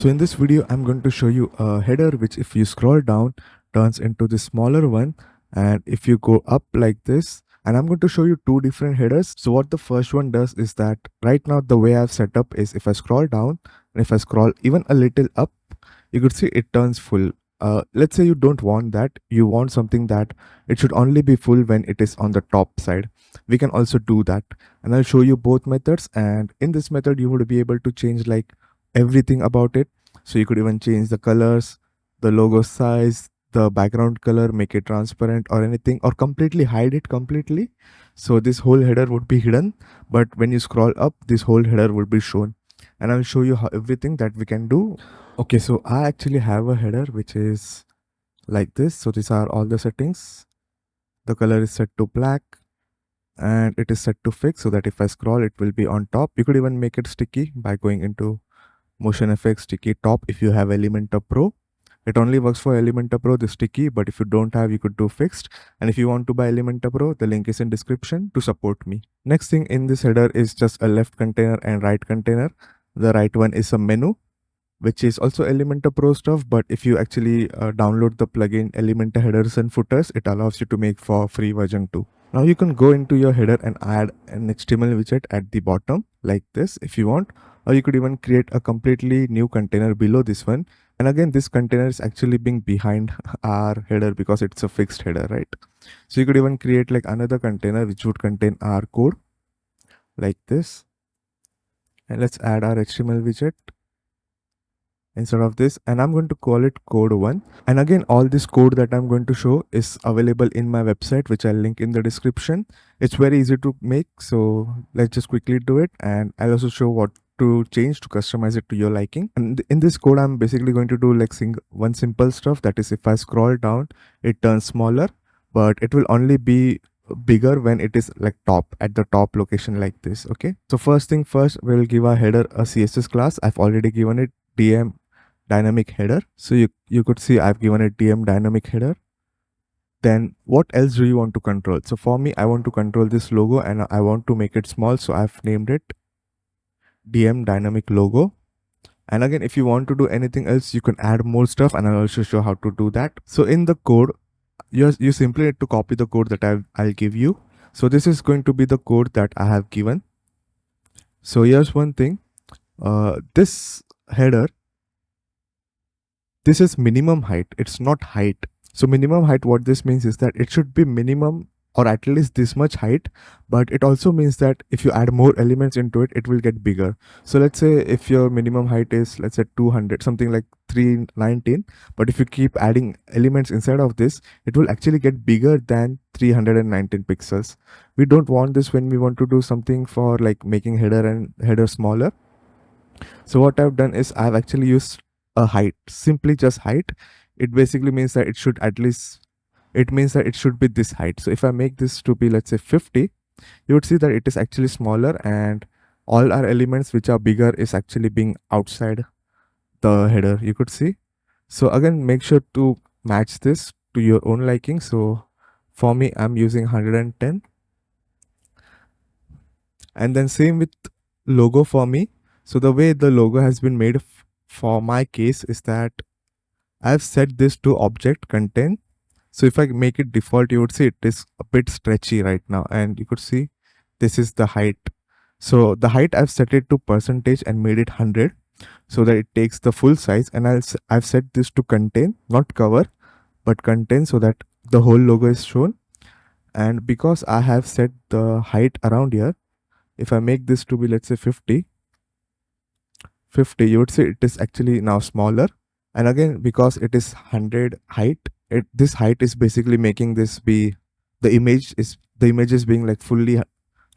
So in this video, I'm going to show you a header which if you scroll down turns into the smaller one, and if you go up like this, and I'm going to show you two different headers. So what the first one does is that right now the way I've set up is if I scroll down and if I scroll even a little up, you could see it turns full. Let's say you don't want that, you want something that it should only be full when it is on the top side. We can also do that, and I'll show you both methods. And in this method you would be able to change like everything about it. So you could even change the colors, the logo size, the background color, make it transparent or anything, or completely hide it completely. So this whole header would be hidden, but when you scroll up, this whole header will be shown. And I'll show you how everything that we can do. Okay, so I actually have a header which is like this. So these are all the settings. The color is set to black and it is set to fixed so that if I scroll, it will be on top. You could even make it sticky by going into motion effects, sticky top. If you have Elementor Pro, it only works for Elementor Pro, the sticky, but if you don't have, you could do fixed. And if you want to buy Elementor Pro, the link is in description to support me. Next thing in this header is just a left container and right container. The right one is a menu, which is also Elementor Pro stuff, but if you actually download the plugin Elementor Headers and Footers, it allows you to make for free version too. Now you can go into your header and add an HTML widget at the bottom like this if you want, or you could even create a completely new container below this one. And again, this container is actually being behind our header because it's a fixed header, right? So you could even create like another container which would contain our code like this. And let's add our HTML widget instead of this, and I'm going to call it code1. And again, all this code that I'm going to show is available in my website, which I'll link in the description. It's very easy to make, so let's just quickly do it, and I'll also show what to change to customize it to your liking. And in this code, I'm basically going to do like one simple stuff, that is if I scroll down, it turns smaller, but it will only be bigger when it is like top at the top location like this. Okay, so first thing first, we'll give our header a CSS class. I've already given it DM dynamic header. So you could see I've given it DM dynamic header. Then what else do you want to control? So for me, I want to control this logo and I want to make it small. So I've named it DM dynamic logo. And again, if you want to do anything else, you can add more stuff, and I'll also show how to do that. So in the code, you simply need to copy the code that I'll give you. So this is going to be the code that I have given. So here's one thing, this header, this is minimum height, it's not height. So minimum height, what this means is that it should be minimum or at least this much height, but it also means that if you add more elements into it, it will get bigger. So let's say if your minimum height is, let's say 200, something like 319, but if you keep adding elements inside of this, it will actually get bigger than 319 pixels. We don't want this when we want to do something for like making header smaller. So what I've done is I've actually used a height, simply just height. It basically means that it should at least, it means that it should be this height. So if I make this to be, let's say 50, you would see that it is actually smaller, and all our elements which are bigger is actually being outside the header, you could see. So again, make sure to match this to your own liking. So for me, I'm using 110. And then same with logo for me. So the way the logo has been made for my case is that I've set this to object content. So if I make it default, you would see it is a bit stretchy right now, and you could see this is the height. So the height I've set it to percentage and made it 100 so that it takes the full size. And I've set this to contain, not cover, but contain, so that the whole logo is shown. And because I have set the height around here, if I make this to be, let's say 50, you would see it is actually now smaller. And again, because it is 100 height, this height is basically making this be, the image is being like fully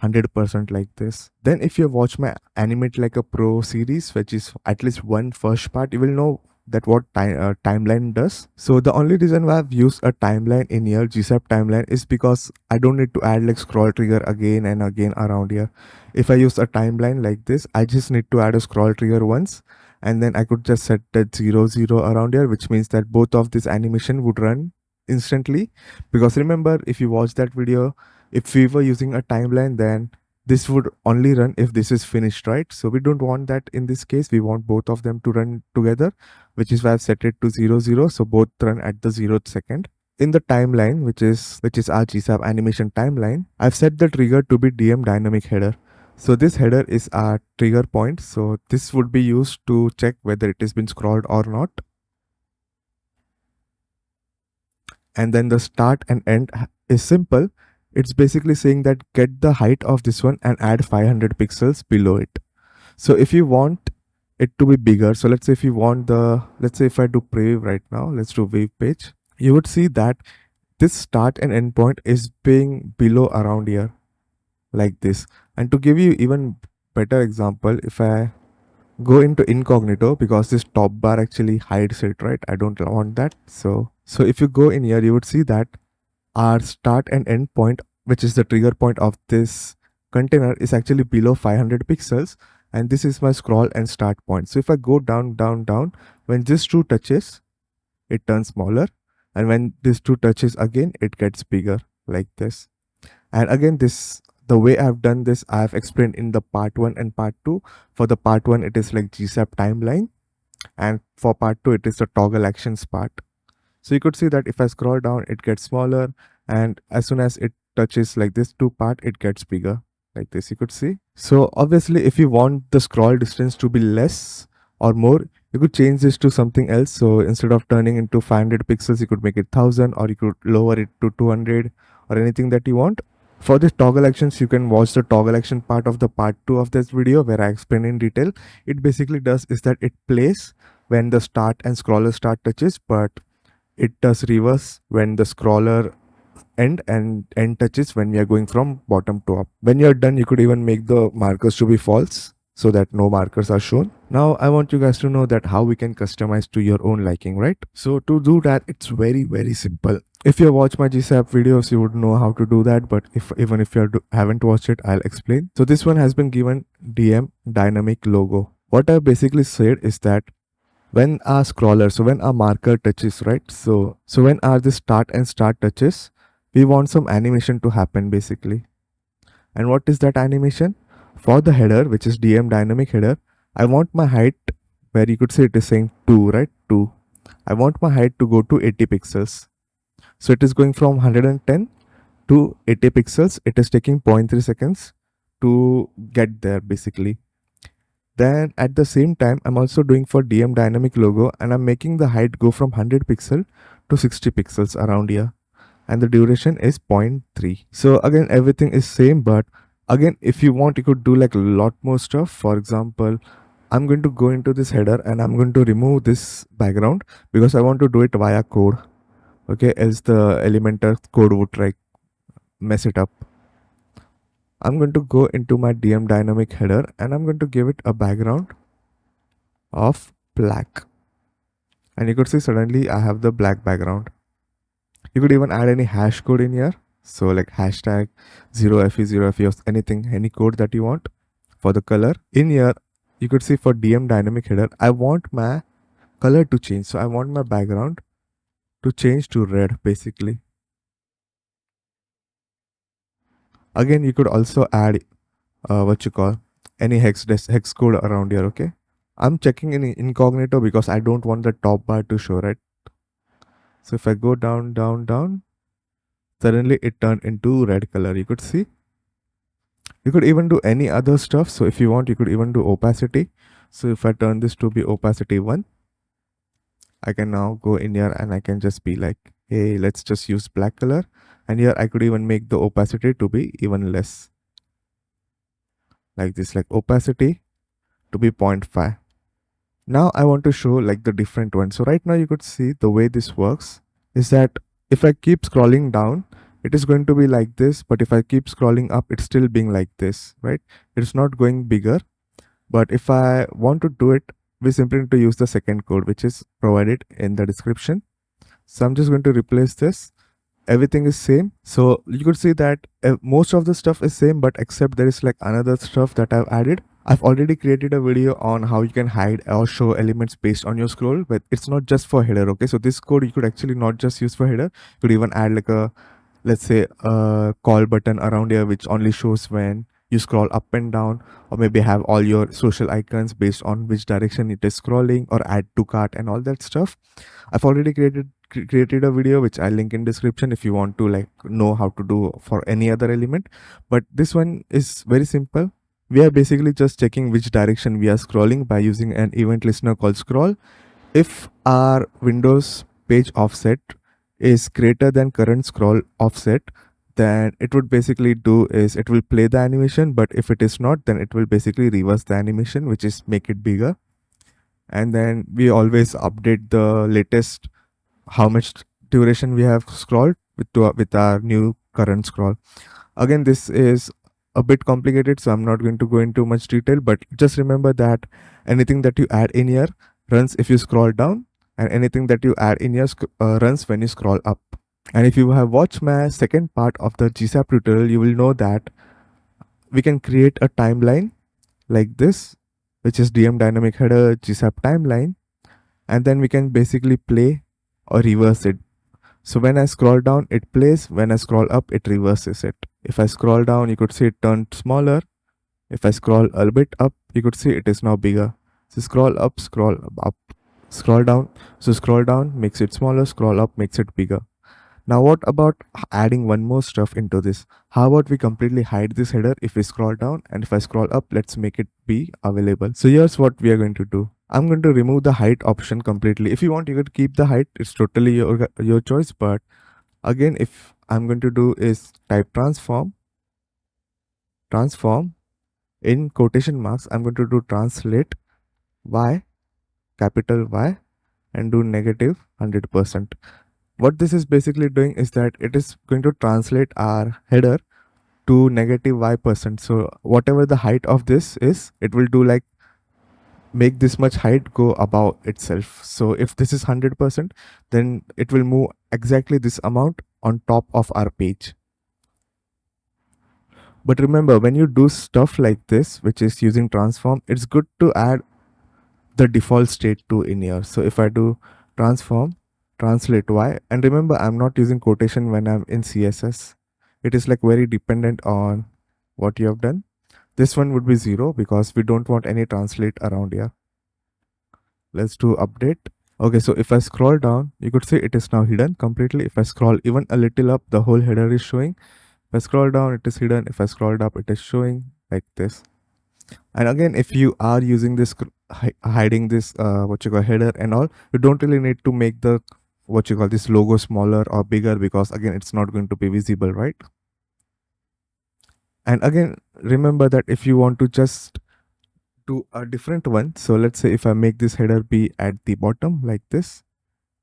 100% like this. Then if you watch my Animate Like a Pro series, which is at least one first part, you will know that what timeline does. So the only reason why I've used a timeline in here, GSAP timeline, is because I don't need to add like scroll trigger again and again around here. If I use a timeline like this, I just need to add a scroll trigger once, and then I could just set that 0, 0 around here, which means that both of this animation would run instantly. Because remember, if you watch that video, if we were using a timeline, then this would only run if this is finished, right? So we don't want that in this case. We want both of them to run together, which is why I've set it to 0, 0. So both run at the 0th second. In the timeline, which is our GSAP animation timeline, I've set the trigger to be DM dynamic header. So this header is our trigger point. So this would be used to check whether it has been scrolled or not. And then the start and end is simple. It's basically saying that get the height of this one and add 500 pixels below it. So if you want it to be bigger, so let's say if you want let's say if I do preview right now, let's do wave page, you would see that this start and end point is being below around here like this. And to give you even better example, if I go into incognito, because this top bar actually hides it, right? I don't want that. So if you go in here, you would see that our start and end point, which is the trigger point of this container, is actually below 500 pixels. And this is my scroll and start point. So if I go down, down, down, when this two touches, it turns smaller. And when this two touches again, it gets bigger like this. And again, the way I've done this, I've explained in the part 1 and part 2. For the part 1, it is like GSAP timeline. And for part 2, it is the toggle actions part. So you could see that if I scroll down, it gets smaller. And as soon as it touches like this two part, it gets bigger like this, you could see. So obviously, if you want the scroll distance to be less or more, you could change this to something else. So instead of turning into 500 pixels, you could make it 1000, or you could lower it to 200, or anything that you want. For this toggle actions, you can watch the toggle action part of the part 2 of this video where I explain in detail. It basically does is that it plays when the start and scroller start touches, but it does reverse when the scroller end and end touches when we are going from bottom to up. When you're done, you could even make the markers to be false so that no markers are shown. Now I want you guys to know that how we can customize to your own liking, right? So to do that, it's very, very simple. If you watch my GSAP videos, you would know how to do that, but even if you haven't watched it, I'll explain. So this one has been given DM dynamic logo. What I basically said is that when our scroller, so when our marker touches, right? So when our this start and start touches, we want some animation to happen basically. And what is that animation? For the header, which is DM dynamic header, I want my height, where you could say it is saying 2, right? 2. I want my height to go to 80 pixels. So it is going from 110 to 80 pixels. It is taking 0.3 seconds to get there basically. Then at the same time, I'm also doing for DM dynamic logo, and I'm making the height go from 100 pixel to 60 pixels around here. And the duration is 0.3. So again, everything is same, but again, if you want, you could do like a lot more stuff. For example, I'm going to go into this header and I'm going to remove this background because I want to do it via code. Okay, else the Elementor code would like mess it up. I'm going to go into my DM dynamic header and I'm going to give it a background of black. And you could see suddenly I have the black background. You could even add any hash code in here. So like hashtag 0fe, 0fe, or anything, any code that you want. For the color in here, you could see for DM dynamic header, I want my color to change. So I want my background to change to red basically. Again, you could also add any hex code around here. Okay, I'm checking in incognito because I don't want the top bar to show, right? So if I go down, down, down, suddenly it turned into red color. You could see. You could even do any other stuff. So if you want, you could even do opacity. So if I turn this to be opacity 1, I can now go in here and I can just be like, hey, let's just use black color. And here I could even make the opacity to be even less. Like this, like opacity to be 0.5. Now I want to show like the different ones. So right now you could see the way this works is that if I keep scrolling down, it is going to be like this. But if I keep scrolling up, it's still being like this, right? It's not going bigger. But if I want to do it, we simply need to use the second code, which is provided in the description. So I'm just going to replace this. Everything is same. So you could see that most of the stuff is same, but except there is like another stuff that I've added. I've already created a video on how you can hide or show elements based on your scroll, but it's not just for header. Okay, so this code you could actually not just use for header. You could even add like a, let's say, a call button around here, which only shows when you scroll up and down, or maybe have all your social icons based on which direction it is scrolling, or add to cart and all that stuff. I've already created a video which I'll link in description if you want to like know how to do for any other element. But this one is very simple. We are basically just checking which direction we are scrolling by using an event listener called scroll. If our Windows page offset is greater than current scroll offset, then it would basically do is it will play the animation, but if it is not, then it will basically reverse the animation, which is make it bigger. And then we always update the latest how much duration we have scrolled with our new current scroll. Again, this is a bit complicated, so I'm not going to go into much detail, but just remember that anything that you add in here runs if you scroll down, and anything that you add in here runs when you scroll up. And if you have watched my second part of the GSAP tutorial, you will know that we can create a timeline like this, which is DM dynamic header GSAP timeline, and then we can basically play or reverse it. So when I scroll down, it plays. When I scroll up, it reverses it. If I scroll down, you could see it turned smaller. If I scroll a bit up, you could see it is now bigger. So scroll up, scroll down. So scroll down makes it smaller, scroll up makes it bigger. Now what about adding one more stuff into this? How about we completely hide this header if we scroll down, and if I scroll up, let's make it be available. So here's what we are going to do. I'm going to remove the height option completely. If you want, you could keep the height. It's totally your choice. But again, if I'm going to do is type transform in quotation marks, I'm going to do translate y, capital Y, and do negative 100%. What this is basically doing is that it is going to translate our header to negative y%. So whatever the height of this is, it will do like make this much height go above itself. So if this is 100%, then it will move exactly this amount on top of our page. But remember, when you do stuff like this, which is using transform, it's good to add the default state to in here. So if I do transform translate y, and remember, I'm not using quotation when I'm in CSS. It is like very dependent on what you have done. This one would be 0 because we don't want any translate around here. Let's do update. Okay, so if I scroll down, you could see it is now hidden completely. If I scroll even a little up, the whole header is showing. If I scroll down, it is hidden. If I scroll up, it is showing like this. And again, if you are using this hiding this what you call header and all, you don't really need to make the what you call this logo smaller or bigger, because again, it's not going to be visible, right? And again, remember that if you want to just do a different one, so let's say if I make this header be at the bottom like this,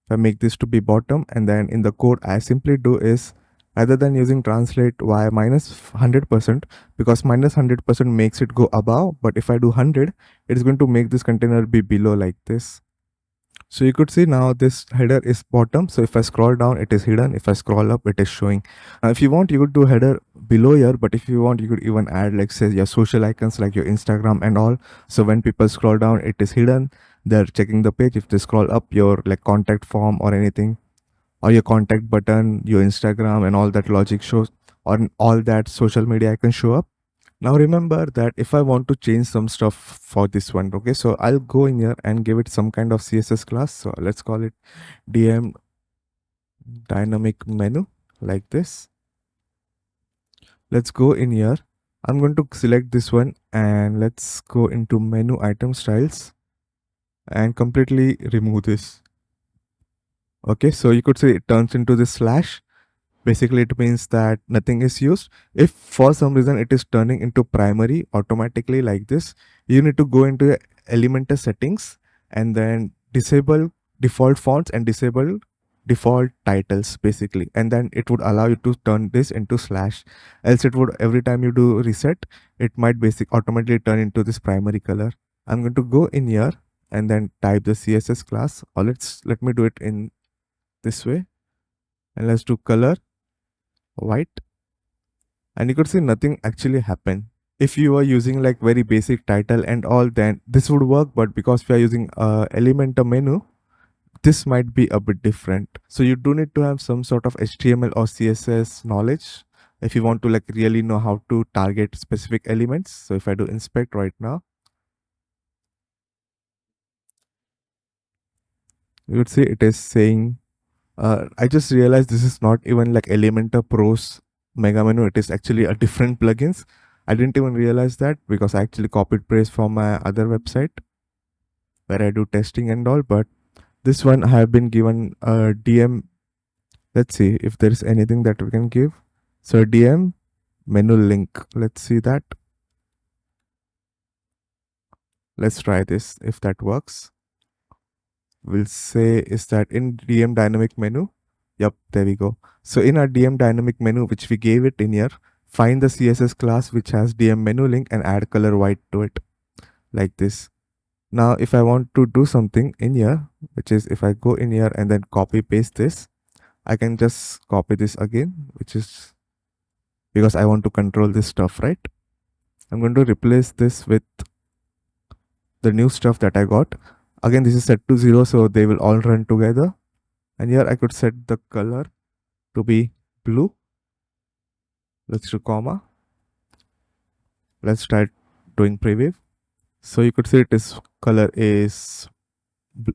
if I make this to be bottom, and then in the code I simply do is, rather than using translate y minus 100%, because minus 100% makes it go above, but if I do 100, it is going to make this container be below like this. So you could see now this header is bottom. So if I scroll down, it is hidden. If I scroll up, it is showing. Now, if you want, you could do header below here, but if you want, you could even add like say your social icons like your Instagram and all. So when people scroll down, it is hidden. They're checking the page. If they scroll up, your like contact form or anything, or your contact button, your Instagram and all that logic shows, or all that social media icons show up. Now remember that if I want to change some stuff for this one, okay, so I'll go in here and give it some kind of CSS class. So let's call it DM dynamic menu like this. Let's go in here. I'm going to select this one and let's go into menu item styles and completely remove this. Okay, so you could say it turns into this slash. Basically, it means that nothing is used. If for some reason it is turning into primary automatically like this, you need to go into Elementor settings and then disable default fonts and disable default titles basically, and then it would allow you to turn this into slash. Else it would, every time you do reset, it might automatically turn into this primary color. I'm going to go in here and then type the CSS class, or let me do it in this way, and let's do color white, and you could see nothing actually happened. If you are using like very basic title and all, then this would work, but because we are using Elementor menu, this might be a bit different. So you do need to have some sort of HTML or CSS knowledge, if you want to like really know how to target specific elements. So if I do inspect right now, you would see it is saying, I just realized this is not even like Elementor Pro's mega menu. It is actually a different plugins. I didn't even realize that because I actually copied paste from my other website where I do testing and all. But this one I have been given a DM. Let's see if there is anything that we can give. So DM menu link. Let's see that. Let's try this if that works. We'll say is that in DM dynamic menu. Yep, there we go. So in our DM dynamic menu, which we gave it in here, find the CSS class which has DM menu link and add color white to it like this. Now, if I want to do something in here, which is if I go in here and then copy paste this, I can just copy this again, which is because I want to control this stuff, right? I'm going to replace this with the new stuff that I got. Again, this is set to 0, so they will all run together. And here I could set the color to be blue. Let's do comma. Let's try doing preview. So you could see its color is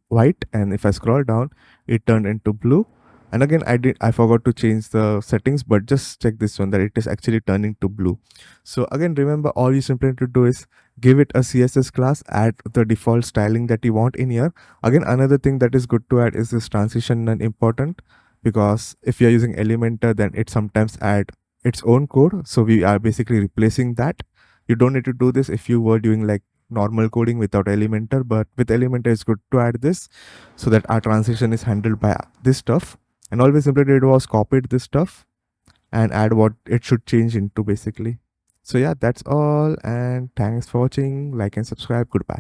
white, and if I scroll down, it turned into blue. And again, I forgot to change the settings, but just check this one that it is actually turning to blue. So again, remember, all you simply need to do is give it a CSS class, add the default styling that you want in here. Again, another thing that is good to add is this transition none important, because if you're using Elementor, then it sometimes add its own code. So we are basically replacing that. You don't need to do this if you were doing like normal coding without Elementor, but with Elementor it's good to add this so that our transition is handled by this stuff. And all we simply did was copied this stuff and add what it should change into basically. So yeah, that's all, and thanks for watching. Like and subscribe. Goodbye.